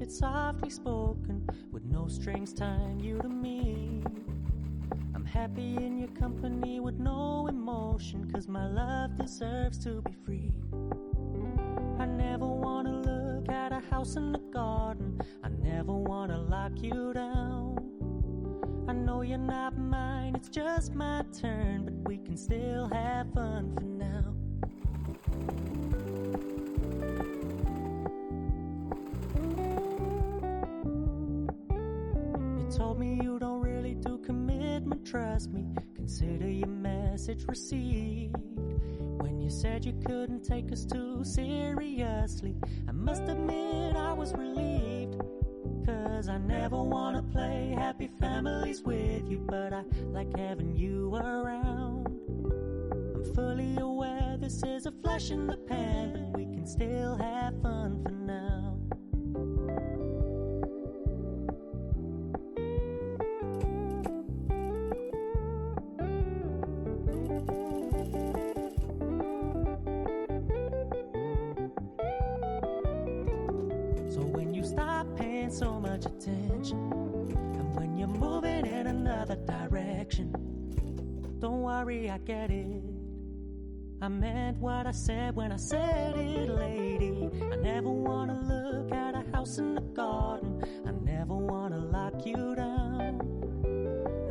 It's softly spoken with no strings tying you to me. I'm happy in your company with no emotion, 'cause my love deserves to be free. I never wanna look at a house in the garden. I never wanna lock you down. I know you're not mine, it's just my turn, but we can still have fun for now. You told me you don't really do commitment, trust me. Consider your message received. When you said you couldn't take us too seriously, I must admit I was relieved. 'Cause I never wanna play happy families with you, but I like having you around. I'm fully aware this is a flash in the pan, but we can still have fun for now. So much attention, and when you're moving in another direction, don't worry, I get it. I meant what I said when I said it, lady. I never wanna look at a house in the garden. I never wanna lock you down.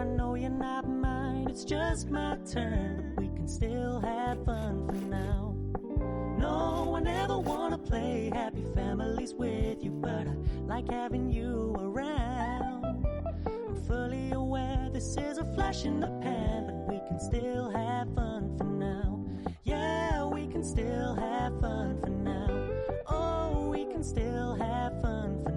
I know you're not mine, it's just my turn, but we can still have fun for now. No, I never wanna play happy families with you, but I like having you around. I'm fully aware this is a flash in the pan, but we can still have fun for now. Yeah, we can still have fun for now. Oh, we can still have fun for